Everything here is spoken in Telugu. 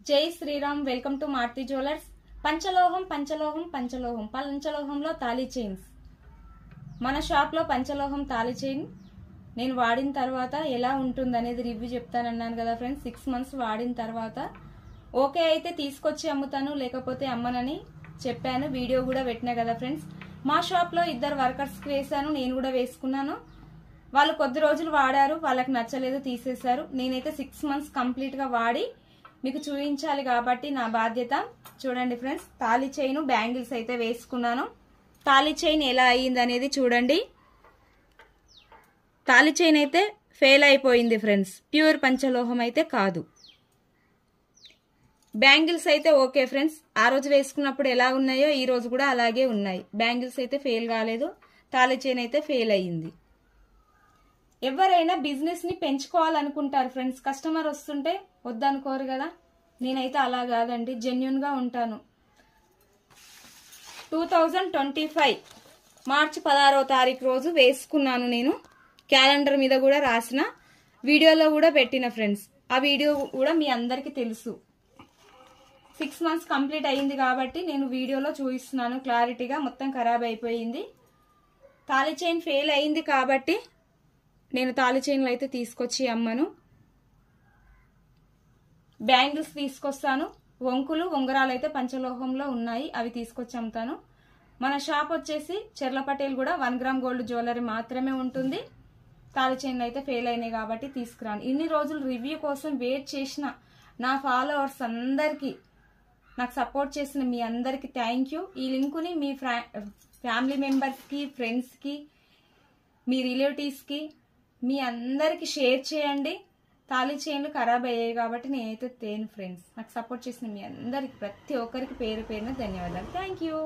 జై Shri Ram. Welcome to Maruti jewellers. పంచలోహం పంచలోహం పంచలోహం పంచలోహంలో తాళీ చైన్స్. మన షాప్ లో పంచలోహం తాళీ చైన్ నేను వాడిన తర్వాత ఎలా ఉంటుంది అనేది రివ్యూ చెప్తానన్నాను కదా ఫ్రెండ్స్. 6 months వాడిన తర్వాత ఓకే అయితే తీసుకొచ్చి అమ్ముతాను, లేకపోతే అమ్మనని చెప్పాను. వీడియో కూడా పెట్టినా కదా ఫ్రెండ్స్. మా షాప్ లో 2 వర్కర్స్ కి వేసాను, నేను కూడా వేసుకున్నాను. వాళ్ళు కొద్ది రోజులు వాడారు, వాళ్ళకి నచ్చలేదు, తీసేశారు. నేనైతే 6 months కంప్లీట్ గా వాడి మీకు చూపించాలి కాబట్టి నా బాధ్యత. చూడండి ఫ్రెండ్స్, తాళీ చైన్ బ్యాంగిల్స్ అయితే వేసుకున్నాను. తాళీ చైన్ ఎలా అయ్యింది అనేది చూడండి. తాళీ చైన్ అయితే ఫెయిల్ అయిపోయింది ఫ్రెండ్స్, ప్యూర్ పంచలోహం అయితే కాదు. బ్యాంగిల్స్ అయితే ఓకే ఫ్రెండ్స్, ఆ రోజు వేసుకున్నప్పుడు ఎలా ఉన్నాయో ఈ రోజు కూడా అలాగే ఉన్నాయి. బ్యాంగిల్స్ అయితే ఫెయిల్ కాలేదు, తాళీ చైన్ అయితే ఫెయిల్ అయ్యింది. ఎవరైనా బిజినెస్ ని పెంచుకోవాలనుకుంటారు ఫ్రెండ్స్, కస్టమర్ వస్తుంటే వద్దనుకోరు కదా. నేనైతే అలా కాదండి, జెన్యున్ గా ఉంటాను. 2025 మార్చి 16వ తారీఖు రోజు వేసుకున్నాను. నేను క్యాలెండర్ మీద కూడా రాసిన, వీడియోలో కూడా పెట్టిన ఫ్రెండ్స్. ఆ వీడియో కూడా మీ అందరికి తెలుసు. 6 months కంప్లీట్ అయ్యింది కాబట్టి నేను వీడియోలో చూపిస్తున్నాను క్లారిటీగా. మొత్తం ఖరాబ్ అయిపోయింది. తాళీ చైన్ ఫెయిల్ అయింది కాబట్టి నేను తాళీ చైన్లు అయితే తీసుకొచ్చి అమ్మను. బ్యాంగిల్స్ తీసుకొస్తాను. వంకులు ఉంగరాలు అయితే పంచలోహంలో ఉన్నాయి, అవి తీసుకొచ్చి అమ్ముతాను. మన షాప్ వచ్చేసి చెర్లపటేల్ కూడా 1 gram గోల్డ్ జ్యువెలరీ మాత్రమే ఉంటుంది. తాళీ చైన్లు అయితే ఫెయిల్ అయినాయి కాబట్టి తీసుకురాను. ఇన్ని రోజులు రివ్యూ కోసం వెయిట్ చేసిన నా ఫాలోవర్స్ అందరికీ, నాకు సపోర్ట్ చేసిన మీ అందరికి థ్యాంక్ యూ. ఈ లింకుని మీ ఫ్యామిలీ మెంబర్స్ కి, ఫ్రెండ్స్ కి, మీ రిలేటివ్స్ కి, మీ అందరికి షేర్ చేయండి. తాళీ చైన్లు ఖరాబ్ అయ్యాయి కాబట్టి నేనైతే తేను ఫ్రెండ్స్. నాకు సపోర్ట్ చేసిన మీ అందరికి, ప్రతి ఒక్కరికి పేరు పేరున ధన్యవాదాలు. Thank you.